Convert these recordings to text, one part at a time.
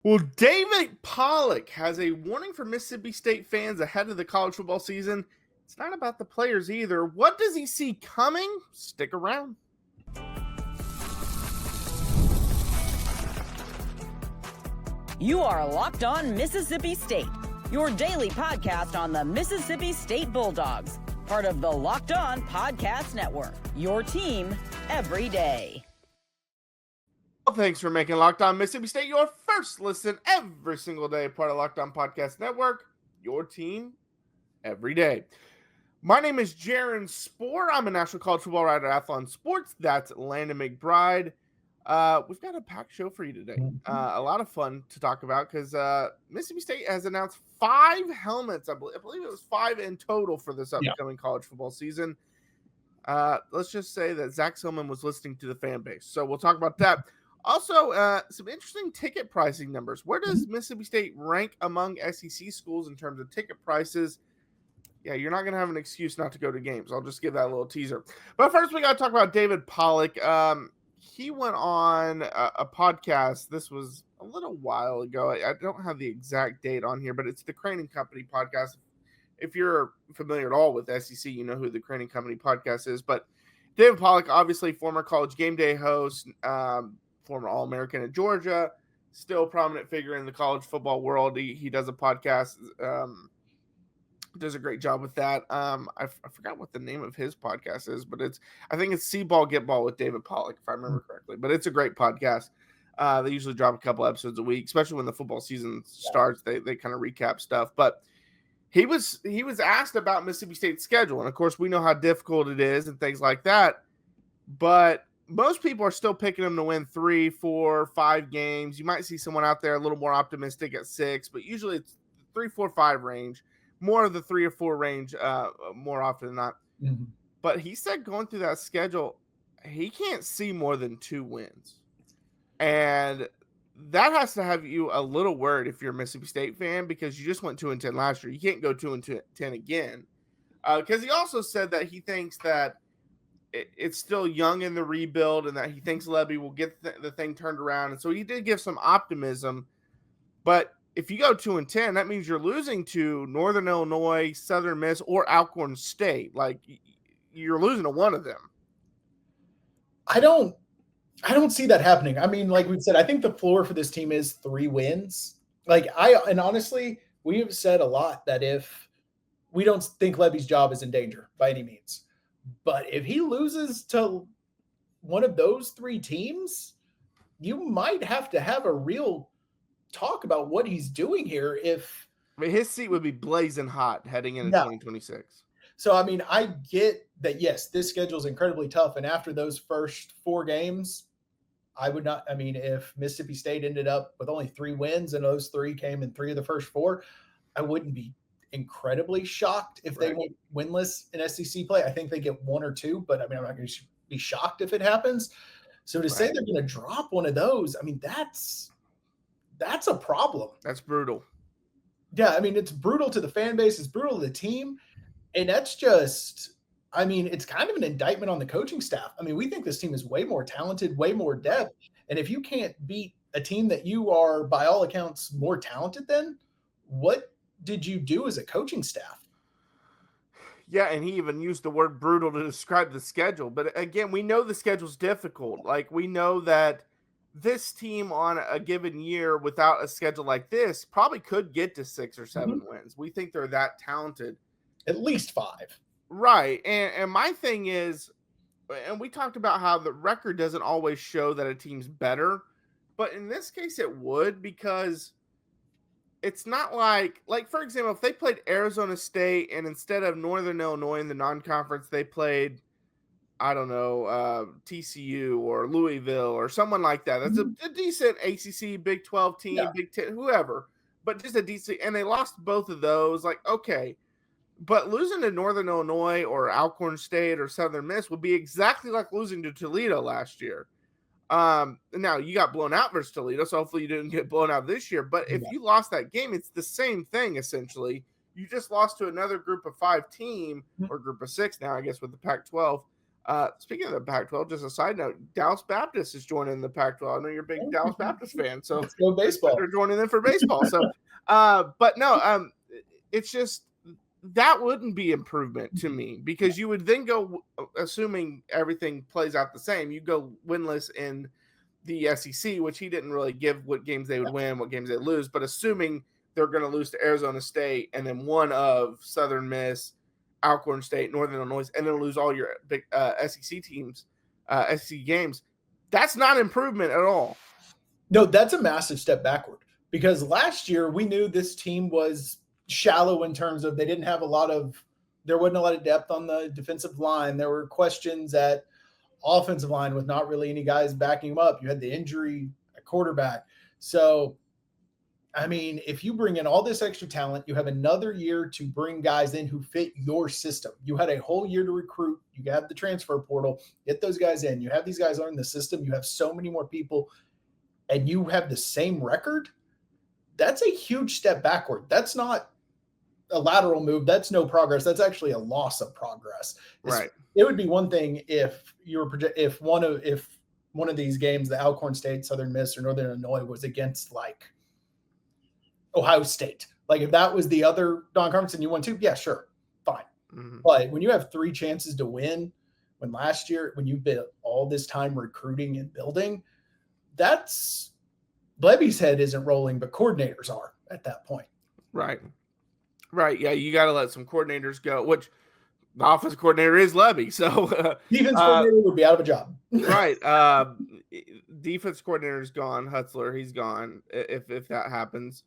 Well, David Pollack has a warning for Mississippi State fans ahead of the college football season. It's not about the players either. What does he see coming? Stick around. You are Locked On Mississippi State, your daily podcast on the Mississippi State Bulldogs, part of the Locked On Podcast Network, your team every day. Well, thanks for making Locked On Mississippi State your first listen every single day, part of Locked On Podcast Network, your team every day. My name is Jaron Spor. I'm a national college football writer at Athlon Sports. That's Landon McBride. We've got a packed show for you today. A lot of fun to talk about because Mississippi State has announced 5 helmets. I believe it was 5 in total for this upcoming college football season. Let's just say that Zach Silman was listening to the fan base. So we'll talk about that. Also, some interesting ticket pricing numbers. Where does Mississippi State rank among SEC schools in terms of ticket prices? Yeah, you're not going to have an excuse not to go to games. I'll just give that a little teaser. But first, we got to talk about David Pollack. He went on a podcast. This was a little while ago. I don't have the exact date on here, but it's the Crane & Company podcast. If you're familiar at all with SEC, you know who the Crane & Company podcast is. But David Pollack, obviously former College Game Day host, former All-American at Georgia, still a prominent figure in the college football world. He does a podcast, does a great job with that. I forgot what the name of his podcast is, but I think it's See Ball, Get Ball with David Pollack, if I remember correctly. But it's a great podcast. They usually drop a couple episodes a week, especially when the football season starts. They kind of recap stuff. But he was asked about Mississippi State's schedule, and of course we know how difficult it is and things like that. But most people are still picking them to win 3, 4, 5 games. You might see someone out there a little more optimistic at 6, but usually it's 3, 4, 5 range. More of the 3 or 4 range, more often than not. Mm-hmm. But he said going through that schedule, he can't see more than 2 wins. And that has to have you a little worried if you're a Mississippi State fan, because you just went 2-10 last year. You can't go 2-10 again. Because he also said that he thinks that it's still young in the rebuild and that he thinks Lebby will get the thing turned around. And so he did give some optimism. But if you go 2-10, that means you're losing to Northern Illinois, Southern Miss, or Alcorn State. Like, you're losing to one of them. I don't see that happening. I mean, like we said, I think the floor for this team is 3 wins. And honestly, we have said a lot that if we don't think Lebby's job is in danger by any means, but if he loses to one of those 3 teams, you might have to have a real talk about what he's doing here. His seat would be blazing hot heading into 2026. So, I mean, I get that, yes, this schedule is incredibly tough. And after those first 4 games, if Mississippi State ended up with only 3 wins and those 3 came in 3 of the first 4, I wouldn't be incredibly shocked if they went winless in SEC play. I think they get 1 or 2, but I mean, I'm not going to be shocked if it happens. So to say they're going to drop one of those, I mean, that's a problem. That's brutal. Yeah, I mean, it's brutal to the fan base. It's brutal to the team. And that's just, I mean, it's kind of an indictment on the coaching staff. I mean, we think this team is way more talented, way more depth. And if you can't beat a team that you are, by all accounts, more talented than, what did you do as a coaching staff? Yeah, and he even used the word brutal to describe the schedule. But again, we know the schedule's difficult. Like, we know that this team on a given year without a schedule like this probably could get to 6 or 7 wins. We think they're that talented. At least 5. Right. And my thing is, and we talked about how the record doesn't always show that a team's better, but in this case it would, because it's not like, for example, if they played Arizona State and instead of Northern Illinois in the non-conference, they played, I don't know, TCU or Louisville or someone like that. That's a decent ACC, Big 12 team, Big 10, whoever, but just a decent, and they lost both of those. Like, okay, but losing to Northern Illinois or Alcorn State or Southern Miss would be exactly like losing to Toledo last year. Now you got blown out versus Toledo, so hopefully you didn't get blown out this year. But if you lost that game, it's the same thing essentially. You just lost to another group of 5 team, or group of 6 now, I guess, with the Pac-12. Speaking of the Pac-12, just a side note, Dallas Baptist is joining the Pac-12. I know you're a big Dallas Baptist fan, so let's go baseball. they're joining them for baseball. So, but no, it's just that wouldn't be improvement to me, because you would then go, assuming everything plays out the same, you go winless in the SEC, which he didn't really give what games they would win, what games they lose, but assuming they're going to lose to Arizona State and then one of Southern Miss, Alcorn State, Northern Illinois, and then lose all your big SEC teams, SEC games, that's not improvement at all. No, that's a massive step backward, because last year we knew this team was shallow in terms of there wasn't a lot of depth on the defensive line. There were questions at offensive line with not really any guys backing them up. You had the injury at quarterback. So, I mean, if you bring in all this extra talent, you have another year to bring guys in who fit your system. You had a whole year to recruit. You have the transfer portal, get those guys in. You have these guys learn the system. You have so many more people, and you have the same record. That's a huge step backward. That's not a lateral move. That's no progress. That's actually a loss of progress. Right. It would be one thing if one of these games, the Alcorn State, Southern Miss, or Northern Illinois, was against like Ohio State. Like if that was the other non-conference and you won 2, yeah, sure, fine. Mm-hmm. But when you have 3 chances to win, when last year, when you've been all this time recruiting and building, that's Lebby's head isn't rolling, but coordinators are at that point. Right. Yeah, you got to let some coordinators go, which the offensive coordinator is Lebby. So defense coordinator would be out of a job. Right. Defense coordinator is gone. Hutzler, he's gone if that happens.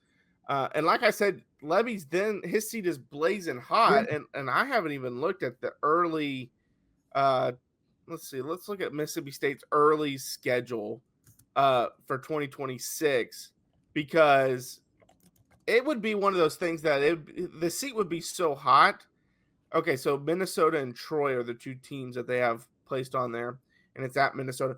And like I said, Lebby's his seat is blazing hot. Yeah. And I haven't even looked at the early let's see. Let's look at Mississippi State's early schedule for 2026, because it would be one of those things that the seat would be so hot. Okay, so Minnesota and Troy are the 2 teams that they have placed on there, and it's at Minnesota.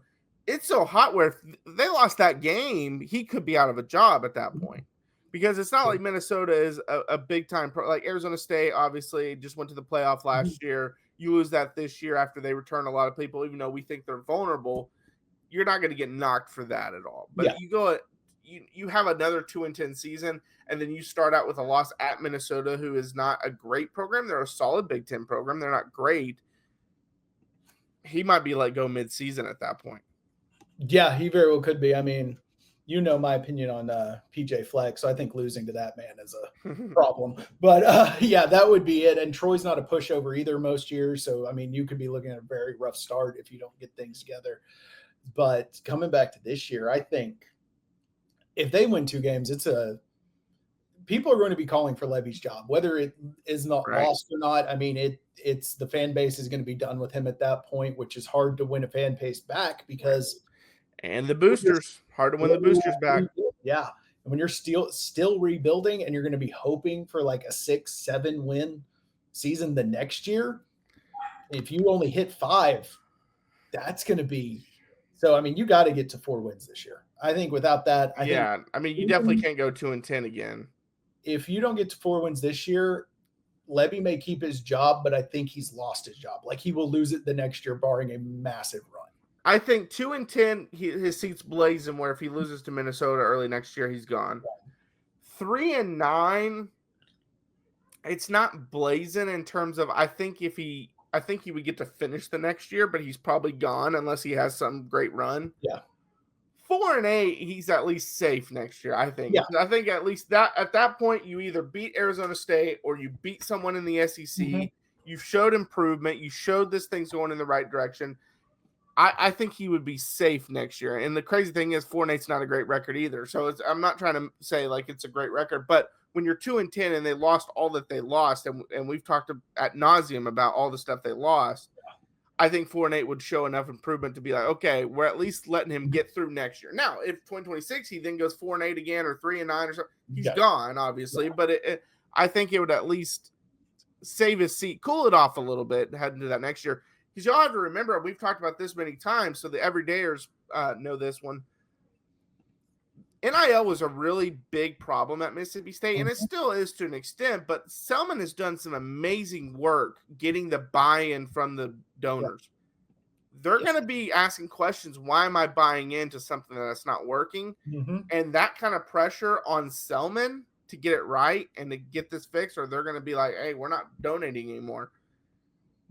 It's so hot where if they lost that game, he could be out of a job at that point, because it's not like Minnesota is a big-time like Arizona State, obviously, just went to the playoff last year. You lose that this year after they return a lot of people, even though we think they're vulnerable. You're not going to get knocked for that at all. But you have another 2-10 season, and then you start out with a loss at Minnesota, who is not a great program. They're a solid Big Ten program. They're not great. He might be let go mid-season at that point. Yeah, he very well could be. I mean, you know my opinion on PJ Fleck, so I think losing to that man is a problem. But, yeah, that would be it. And Troy's not a pushover either most years. So, I mean, you could be looking at a very rough start if you don't get things together. But coming back to this year, I think if they win 2 games, people are going to be calling for Lebby's job, whether it is not lost or not. I mean, it's the fan base is going to be done with him at that point, which is hard to win a fan base back because. And the boosters, hard to win the boosters back. Yeah. And when you're still rebuilding and you're going to be hoping for like a 6-7 win season the next year, if you only hit 5, that's going to be. So, I mean, you got to get to 4 wins this year. I think without that, I mean, you definitely can't go 2-10 again. If you don't get to 4 wins this year, Lebby may keep his job, but I think he's lost his job. Like he will lose it the next year, barring a massive run. I think 2-10, his seat's blazing. Where if he loses to Minnesota early next year, he's gone. 3-9, it's not blazing in terms of. I think he would get to finish the next year, but he's probably gone unless he has some great run. Yeah. 4-8, he's at least safe next year, I think. Yeah. I think at least that at that point, you either beat Arizona State or you beat someone in the SEC. Mm-hmm. You've showed improvement. You showed this thing's going in the right direction. I think he would be safe next year. And the crazy thing is 4-8's not a great record either. So I'm not trying to say like it's a great record, but when you're 2-10 and they lost all that they lost, and we've talked ad nauseum about all the stuff they lost, I think 4-8 would show enough improvement to be like, okay, we're at least letting him get through next year. Now, if 2026 he then goes 4-8 again or 3-9 or something, he's gone, obviously. Yeah. But I think it would at least save his seat, cool it off a little bit heading into that next year. Because y'all have to remember, we've talked about this many times, so the everydayers know this one. NIL was a really big problem at Mississippi State, and it still is to an extent, but Selman has done some amazing work getting the buy-in from the donors. they're going to be asking questions. Why am I buying into something that's not working? Mm-hmm. And that kind of pressure on Selman to get it right and to get this fixed, or they're going to be like, hey, we're not donating anymore.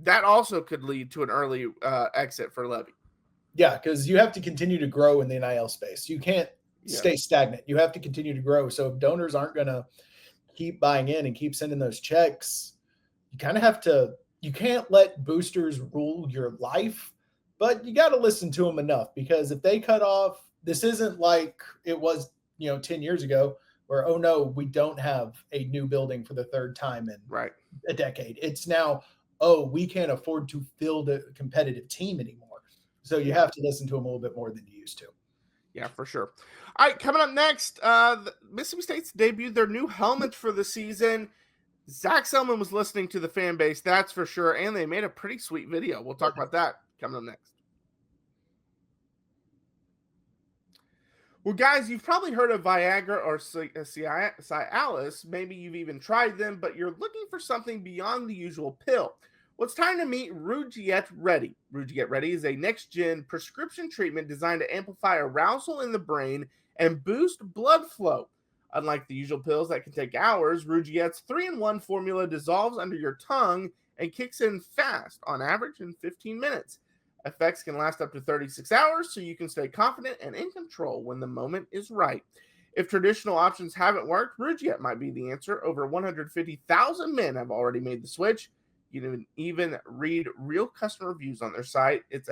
That also could lead to an early exit for Lebby. Yeah, because you have to continue to grow in the NIL space. You can't stay stagnant. You have to continue to grow. So if donors aren't going to keep buying in and keep sending those checks, you kind of have to – you can't let boosters rule your life, but you got to listen to them enough, because if they cut off – this isn't like it was, 10 years ago where, oh, no, we don't have a new building for the third time in a decade. It's now, oh, we can't afford to field a competitive team anymore. So you have to listen to them a little bit more than you used to. Yeah, for sure. All right, coming up next, Mississippi State's debuted their new helmets for the season. Zach Selman was listening to the fan base, that's for sure, and they made a pretty sweet video. We'll talk about that coming up next. Well, guys, you've probably heard of Viagra or Cialis. Maybe you've even tried them, but you're looking for something beyond the usual pill. Well, it's time to meet Rouget Ready. Rouget Ready is a next-gen prescription treatment designed to amplify arousal in the brain and boost blood flow. Unlike the usual pills that can take hours, Rouget's 3-in-1 formula dissolves under your tongue and kicks in fast, on average in 15 minutes. Effects can last up to 36 hours, so you can stay confident and in control when the moment is right. If traditional options haven't worked, Rouget might be the answer. Over 150,000 men have already made the switch. You can even read real customer reviews on their site. It's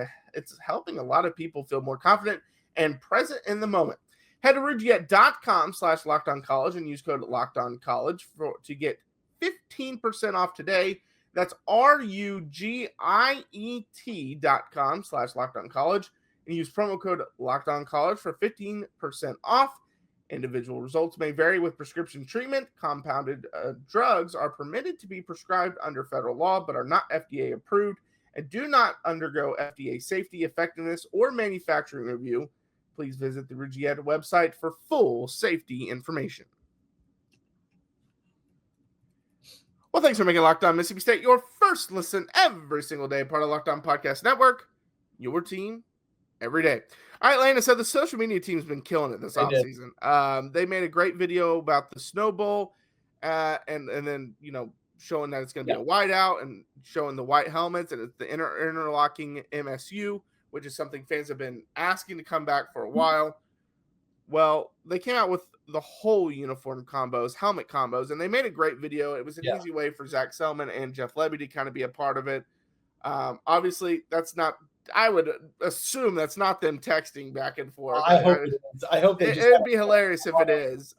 helping a lot of people feel more confident and present in the moment. Head to Rouget.com/LockedOnCollege and use code LockedOnCollege to get 15% off today. That's RUGIET.com/LockedOnCollege and use promo code LockedOnCollege for 15% off. Individual results may vary with prescription treatment. Compounded drugs are permitted to be prescribed under federal law but are not FDA approved and do not undergo FDA safety, effectiveness, or manufacturing review. Please visit the Rouget website for full safety information. Well, thanks for making Locked On Mississippi State your first listen every single day, part of Locked On Podcast Network, your team every day. All right, Landon, so the social media team's been killing it this offseason. They made a great video about the Snow Bowl and then, showing that it's going to be a whiteout and showing the white helmets, and it's the interlocking MSU, which is something fans have been asking to come back for a while. Well, they came out with the whole uniform combos, helmet combos, and they made a great video. It was an easy way for Zach Selman and Jeff Lebby to kind of be a part of it. Obviously, that's not – I would assume that's not them texting back and forth. I hope it is. I hope it would be hilarious if it is.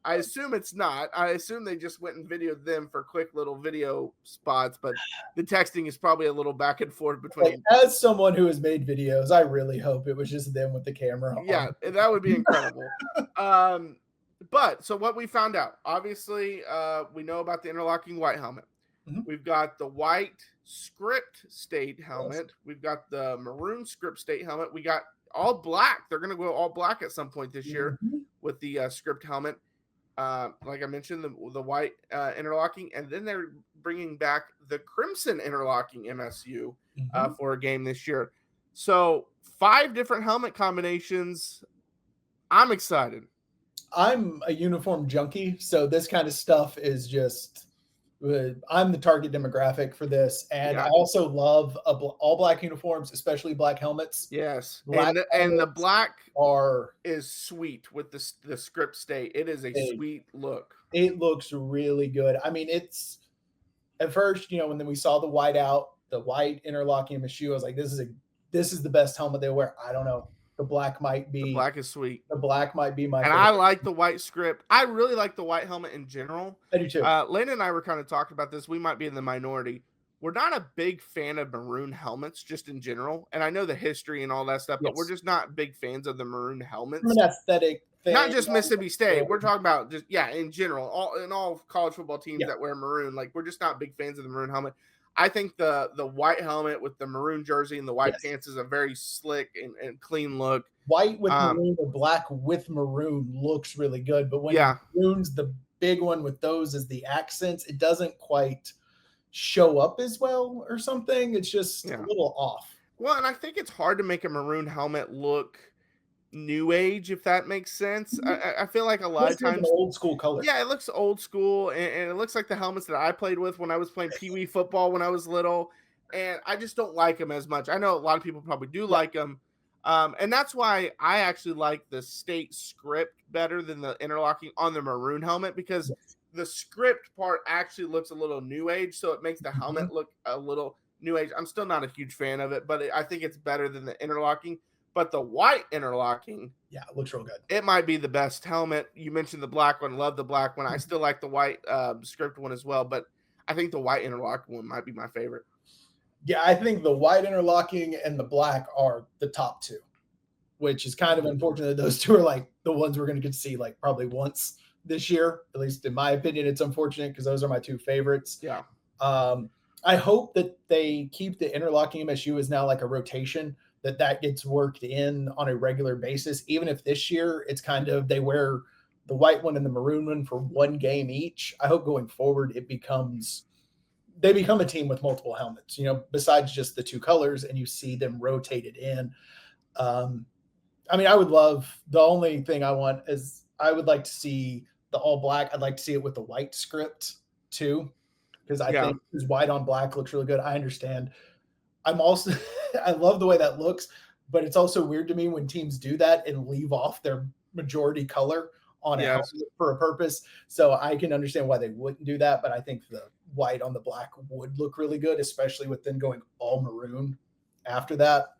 I assume it's not. I assume they just went and videoed them for quick little video spots, but the texting is probably a little back and forth between. As someone who has made videos, I really hope it was just them with the camera on. Yeah, that would be incredible. But so what we found out, obviously, we know about the interlocking white helmet. Mm-hmm. We've got the white script state helmet. We've got the maroon script state helmet. We got all black. They're going to go all black at some point this year with the script helmet. Like I mentioned, the white interlocking, and then they're bringing back the crimson interlocking MSU for a game this year. So 5 different helmet combinations. I'm excited. I'm a uniform junkie, so this kind of stuff is just I'm the target demographic for this, and I also love all black uniforms, especially black helmets. Yes, and the black is sweet with the script state. It is a sweet look. It looks really good. I mean, it's at first, when we saw the white interlocking MSU, I was like, this is the best helmet they wear. I don't know. The black might be. The black is sweet. The black might be my favorite. I like the white script. I really like the white helmet in general. I do too. Landon and I were kind of talking about this. We might be in the minority. We're not a big fan of maroon helmets just in general. And I know the history and all that stuff, but we're just not big fans of the maroon helmets. From an aesthetic thing. Not just Mississippi State. We're talking about just, in general, all college football teams that wear maroon. Like, we're just not big fans of the maroon helmet. I think the white helmet with the maroon jersey and the white pants is a very slick and clean look. White with maroon or black with maroon looks really good, but when maroon's the big one with those as the accents, it doesn't quite show up as well or something. It's just a little off. Well, and I think it's hard to make a maroon helmet look new age, if that makes sense. I feel like a lot of Looks like an times, old school color. yeah, it looks old school, and it looks like the helmets that I played with when I was playing Pee Wee football when I was little, and I just don't like them as much. I know a lot of people probably do Yeah. like them, and that's why I actually like the state script better than the interlocking on the maroon helmet, because Yes. the script part actually looks a little new age, so it makes the Mhm. helmet look a little new age. I'm still not a huge fan of it, but I think it's better than the interlocking. But the white interlocking, Yeah, it looks real good. it might be the best helmet. You mentioned the black one. Love the black one. I still like the white script one as well, but I think the white interlocking one might be my favorite. Yeah, I think the white interlocking and the black are the top two, which is kind of unfortunate that those two are like the ones we're going to get to see like probably once this year. At least in my opinion, it's unfortunate because those are my two favorites. Yeah. I hope that they keep the interlocking MSU as now like a rotation, that gets worked in on a regular basis. Even if this year it's kind of they wear the white one and the maroon one for one game each. I hope going forward they become a team with multiple helmets, besides just the two colors, and you see them rotated in. I mean, the only thing I want is I would like to see the all black. I'd like to see it with the white script too, because I Yeah. think his white on black looks really good. I understand. I'm also, I love the way that looks, but it's also weird to me when teams do that and leave off their majority color on a Yes. helmet for a purpose. So I can understand why they wouldn't do that, but I think the white on the black would look really good, especially with them going all maroon after that.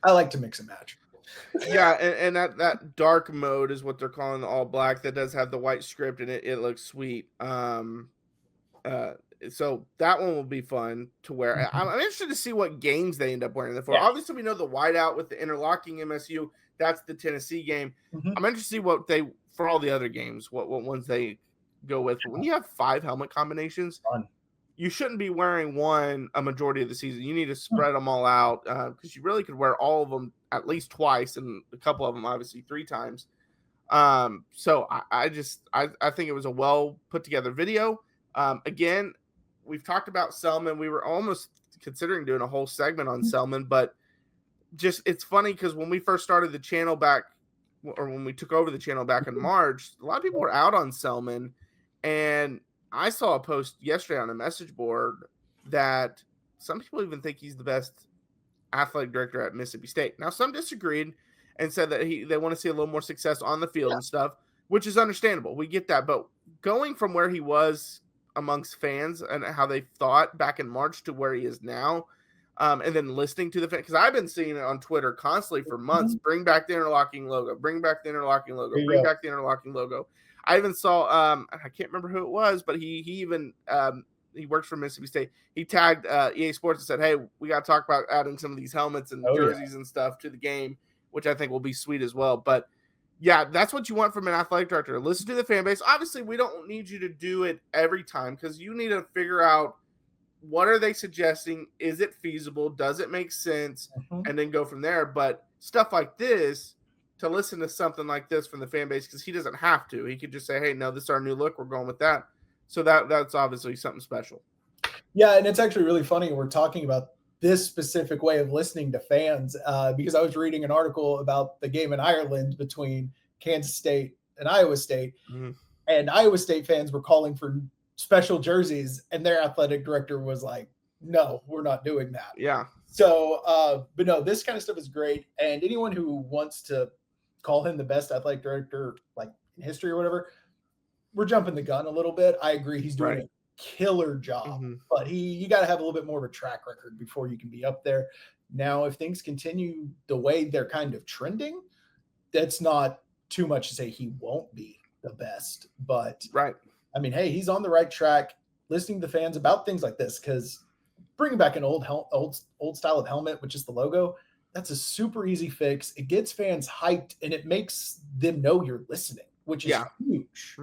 I like to mix and match. Yeah, and that dark mode is what they're calling the all black. That does have the white script, and it looks sweet. Uh, so that one will be fun to wear. I'm interested to see what games they end up wearing it for. Yeah. Obviously, we know the whiteout with the interlocking MSU. That's the Tennessee game. Mhm. I'm interested to see what they for all the other games. What ones they go with. But when you have 5 helmet combinations, Fun. you shouldn't be wearing one a majority of the season. You need to spread them all out because you really could wear all of them at least twice, and a couple of them obviously 3 times. So I think it was a well put together video. Again, we've talked about Selman. We were almost considering doing a whole segment on Selman, but just it's funny because when we first started the channel back, or when we took over the channel back in March, a lot of people were out on Selman, and I saw a post yesterday on a message board that some people even think he's the best athletic director at Mississippi State. Now, some disagreed and said that they want to see a little more success on the field and stuff, which is understandable. We get that, but going from where he was amongst fans and how they thought back in March to where he is now, and then listening to the fans, because I've been seeing it on Twitter constantly for months. Bring back the interlocking logo. Bring back the interlocking logo. Bring back the interlocking logo. I even saw I can't remember who it was, but he even he works for Mississippi State. He tagged EA Sports and said, "Hey, we got to talk about adding some of these helmets and jerseys and stuff to the game," which I think will be sweet as well. But yeah, that's what you want from an athletic director. Listen to the fan base. Obviously, we don't need you to do it every time because you need to figure out what are they suggesting? Is it feasible? Does it make sense? And then go from there. But stuff like this, to listen to something like this from the fan base, because he doesn't have to. He could just say, hey, no, this is our new look. We're going with that. So that's obviously something special. Yeah, and it's actually really funny. We're talking about this specific way of listening to fans because I was reading an article about the game in Ireland between Kansas State and Iowa State. Mm-hmm. And Iowa State fans were calling for special jerseys, and their athletic director was like, no, we're not doing that. Yeah. So, but no, this kind of stuff is great. And anyone who wants to call him the best athletic director, like in history or whatever, we're jumping the gun a little bit. I agree. He's doing a killer job, but you got to have a little bit more of a track record before you can be up there. Now, if things continue the way they're kind of trending, that's not too much to say he won't be the best, but I mean, hey, he's on the right track. Listening to fans about things like this, because bringing back an old style of helmet, which is the logo, that's a super easy fix. It gets fans hyped and it makes them know you're listening, which is huge.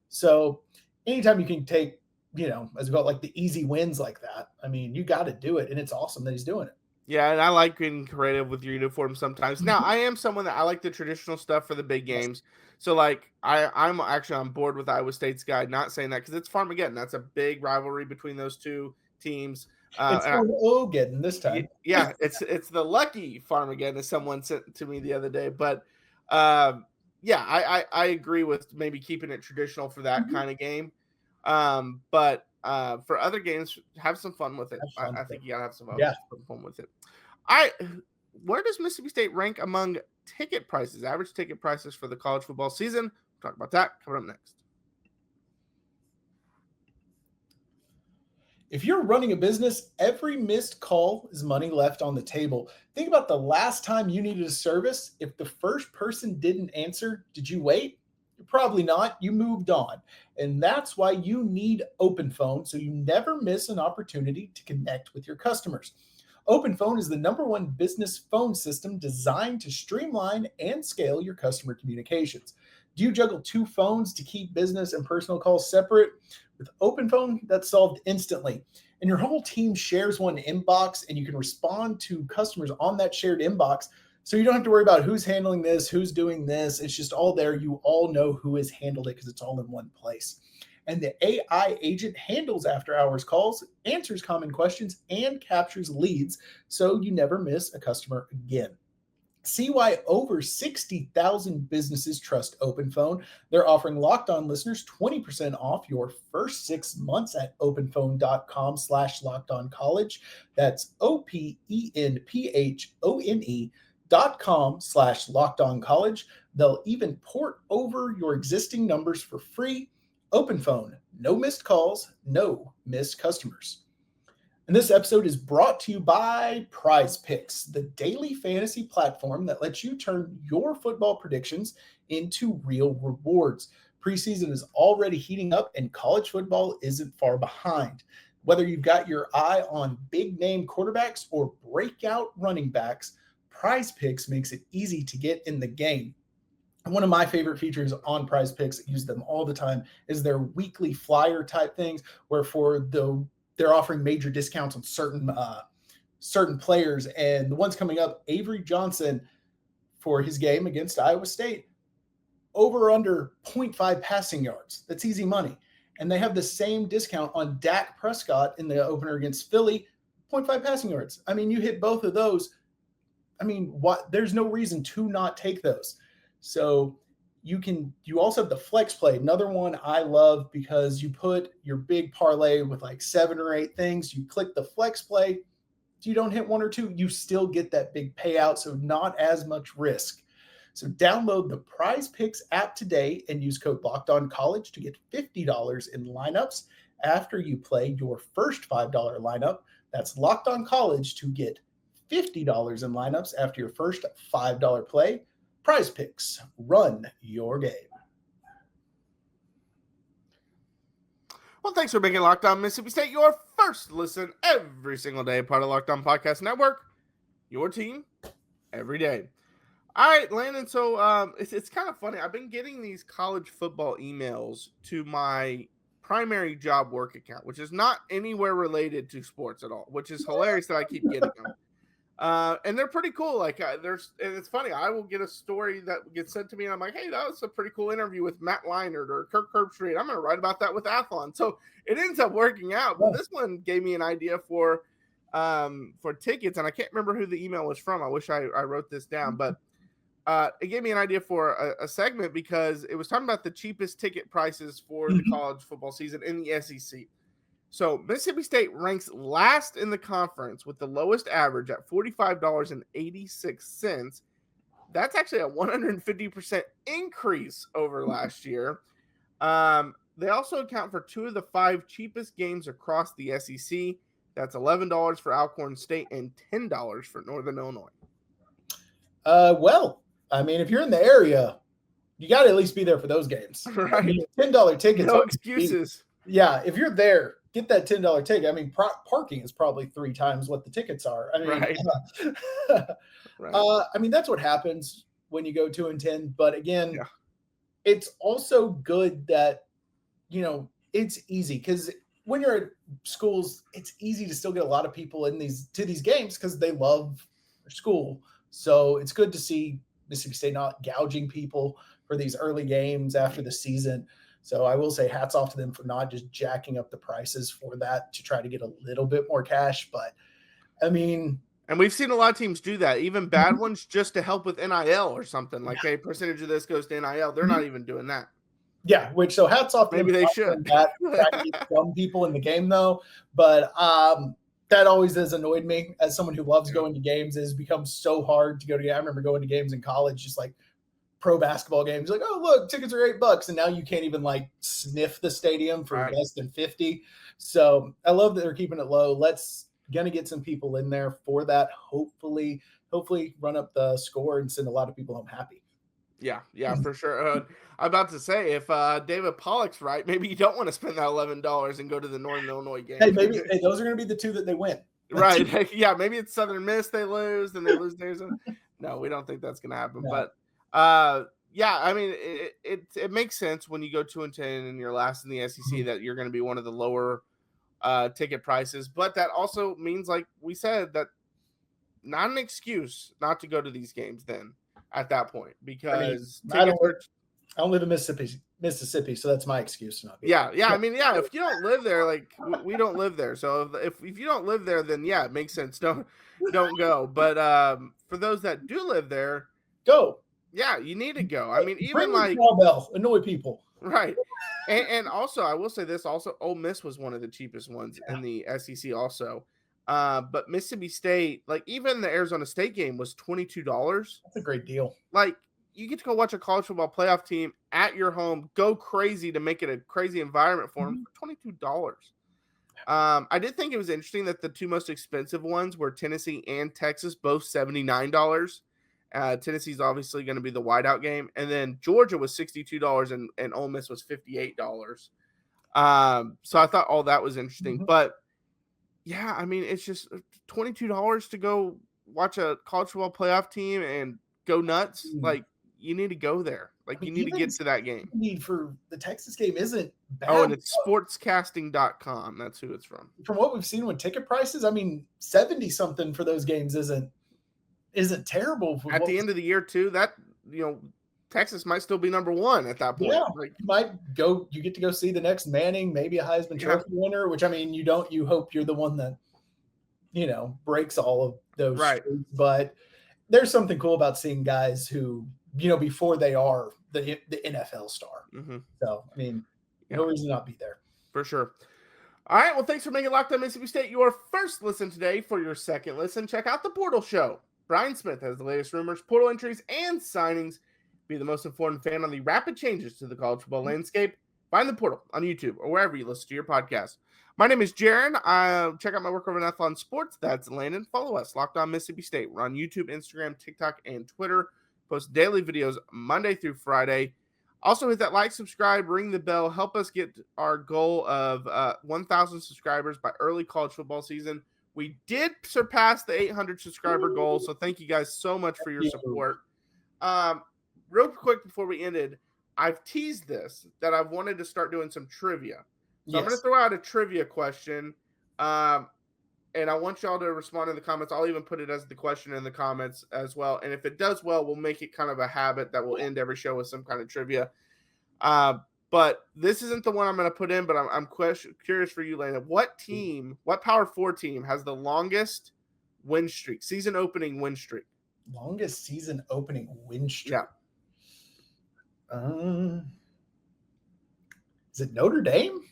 So anytime you can take, as we call it, like the easy wins like that, I mean, you got to do it, and it's awesome that he's doing it. Yeah, and I like getting creative with your uniform sometimes. Now, I am someone that I like the traditional stuff for the big games. So, like, I'm actually on board with Iowa State's guy, not saying that because it's Farmageddon. That's a big rivalry between those two teams. It's Farmageddon this time. Yeah, it's the lucky Farmageddon, as someone sent to me the other day. But yeah, I agree with maybe keeping it traditional for that kind of game. But for other games, have some fun with it. I think you gotta have some fun with it. Where does Mississippi State rank among ticket prices, average ticket prices for the college football season? We'll talk about that coming up next. If you're running a business, every missed call is money left on the table. Think about the last time you needed a service. If the first person didn't answer, did you wait? Probably not. You moved on. And that's why you need OpenPhone, so you never miss an opportunity to connect with your customers. OpenPhone is the #1 business phone system designed to streamline and scale your customer communications. Do you juggle 2 phones to keep business and personal calls separate? With OpenPhone, that's solved instantly. And your whole team shares one inbox, and you can respond to customers on that shared inbox. So you don't have to worry about who's handling this, who's doing this. It's just all there. You all know who has handled it because it's all in one place. And the AI agent handles after-hours calls, answers common questions, and captures leads, so you never miss a customer again. See why over 60,000 businesses trust OpenPhone. They're offering Locked On listeners 20% off your first 6 months at openphone.com/lockedoncollege. That's openphone.com/lockedoncollege. They'll even port over your existing numbers for free. OpenPhone, no missed calls, no missed customers. And this episode is brought to you by Prize Picks, the daily fantasy platform that lets you turn your football predictions into real rewards. Preseason is already heating up, and college football isn't far behind. Whether you've got your eye on big-name quarterbacks or breakout running backs, Prize Picks makes it easy to get in the game. And one of my favorite features on Prize Picks, I use them all the time, is their weekly flyer type things, where they're offering major discounts on certain players. And the ones coming up, Avery Johnson for his game against Iowa State, over under 0.5 passing yards. That's easy money. And they have the same discount on Dak Prescott in the opener against Philly, 0.5 passing yards. I mean, you hit both of those. I mean, there's no reason to not take those. So you also have the flex play, another one I love, because you put your big parlay with like 7 or 8 things, you click the flex play, you don't hit 1 or 2, you still get that big payout, so not as much risk. So download the Prize Picks app today and use code LOCKEDONCollege to get $50 in lineups after you play your first $5 lineup. That's Locked On College to get $50 in lineups after your first $5 play. Prize Picks, run your game. Well, thanks for making Locked On Mississippi State your first listen every single day, part of Locked On Podcast Network, your team every day. All right, Landon, so it's kind of funny. I've been getting these college football emails to my primary job work account, which is not anywhere related to sports at all, which is hilarious that I keep getting them. And they're pretty cool. Like and it's funny. I will get a story that gets sent to me, and I'm like, "Hey, that was a pretty cool interview with Matt Leinart or Kirk Herbstreit. I'm going to write about that with Athlon." So it ends up working out. But this one gave me an idea for tickets, and I can't remember who the email was from. I wish I wrote this down, but it gave me an idea for a segment, because it was talking about the cheapest ticket prices for the college football season in the SEC. So Mississippi State ranks last in the conference with the lowest average at $45.86. That's actually a 150% increase over last year. They also account for 2 of the 5 cheapest games across the SEC. That's $11 for Alcorn State and $10 for Northern Illinois. Well, I mean, if you're in the area, you got to at least be there for those games. Right. I mean, $10 tickets. No excuses. Yeah, if you're there, get that $10 ticket. I mean, parking is probably 3 times what the tickets are. I mean, right. I mean, that's what happens when you go 2 and 10. But again, it's also good that, it's easy, because when you're at schools, it's easy to still get a lot of people to these games because they love their school. So it's good to see Mississippi State not gouging people for these early games after the season. So I will say hats off to them for not just jacking up the prices for that to try to get a little bit more cash. But I mean, and we've seen a lot of teams do that, even bad ones, just to help with NIL or something. Like, hey, percentage of this goes to NIL. They're not even doing that. Yeah, so hats off to Maybe them. They should. That trying to get some people in the game though, but that always has annoyed me as someone who loves going to games. It's become so hard to go to. I remember going to games in college, just like pro basketball games. Like, oh look, tickets are $8, and now you can't even like sniff the stadium for less than 50. So I love that they're keeping it low. Let's gonna get some people in there for that. Hopefully run up the score and send a lot of people home happy. Yeah, for sure. I'm about to say, if David Pollack's right, maybe you don't want to spend that $11 and go to the Northern Illinois game. Hey, maybe those are going to be the two that they win. Right. Yeah, maybe it's Southern Miss they lose, then they lose theirs. No, we don't think that's going to happen. No. But, yeah, I mean, it makes sense when you go 2-10 and you're last in the SEC that you're going to be one of the lower ticket prices. But that also means, like we said, that not an excuse not to go to these games then. At that point, because I don't live in Mississippi, so that's my excuse to not be. Yeah. I mean, yeah. If you don't live there, like we don't live there, so if you don't live there, then yeah, it makes sense. Don't go. But for those that do live there, go. Yeah, you need to go. I mean, even like bell, annoy people, right? And also, I will say this: also, Ole Miss was one of the cheapest ones in the SEC, also. But Mississippi State, like even the Arizona State game was $22. That's a great deal. Like you get to go watch a college football playoff team at your home, go crazy to make it a crazy environment for them for $22. I did think it was interesting that the two most expensive ones were Tennessee and Texas, both $79. Tennessee's obviously going to be the whiteout game, and then Georgia was $62 and Ole Miss was $58. So I thought all that was interesting, but. Yeah, I mean, it's just $22 to go watch a college football playoff team and go nuts. Like, you need to go there. Like, you need to get to that game. Need for the Texas game isn't bad. Oh, and it's sportscasting.com. That's who it's from. From what we've seen with ticket prices, I mean, 70-something for those games isn't terrible. At the end of the year, too, that, Texas might still be number one at that point. Yeah, you get to go see the next Manning, maybe a Heisman Trophy winner, which I mean, you hope you're the one that, breaks all of those. Right. Streets. But there's something cool about seeing guys who, before they are the NFL star. Mm-hmm. So, I mean, no reason to not be there. For sure. All right. Well, thanks for making Locked On Mississippi State your first listen today. For your second listen, check out the Portal Show. Brian Smith has the latest rumors, portal entries, and signings. Be the most informed fan on the rapid changes to the college football landscape. Find the Portal on YouTube or wherever you listen to your podcast. My name is Jaron. Check out my work over at Athlon Sports. That's Landon. Follow us, Locked On Mississippi State. We're on YouTube, Instagram, TikTok, and Twitter. Post daily videos Monday through Friday. Also hit that like, subscribe, ring the bell. Help us get our goal of 1,000 subscribers by early college football season. We did surpass the 800 subscriber goal, so thank you guys so much for your support. Real quick before we ended, I've teased this that I've wanted to start doing some trivia. So I'm going to throw out a trivia question, and I want y'all to respond in the comments. I'll even put it as the question in the comments as well. And if it does well, we'll make it kind of a habit that will end every show with some kind of trivia. But this isn't the one I'm going to put in, but I'm curious for you, Landon. What Power 4 team has the longest win streak, season opening win streak? Longest season opening win streak? Yeah. Is it Notre Dame?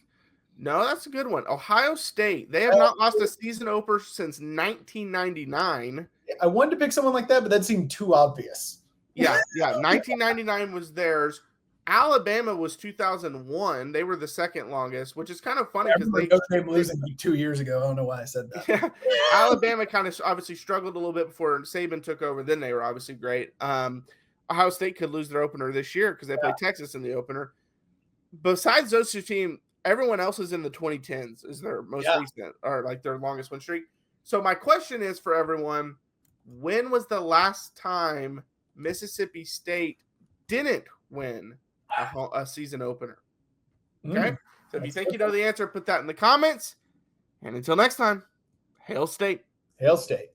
No, that's a good one. Ohio State. They have not lost a season opener since 1999. I wanted to pick someone like that, but that seemed too obvious. Yeah. 1999 was theirs. Alabama was 2001. They were the second longest, which is kind of funny because Notre Dame losing 2 years ago. I don't know why I said that. Yeah. Alabama kind of obviously struggled a little bit before Saban took over. Then they were obviously great. Ohio State could lose their opener this year because they played Texas in the opener. Besides those two teams, everyone else is in the 2010s is their most recent or like their longest win streak. So my question is for everyone, when was the last time Mississippi State didn't win a season opener? Okay. So if you think you know the answer, put that in the comments. And until next time, Hail State. Hail State.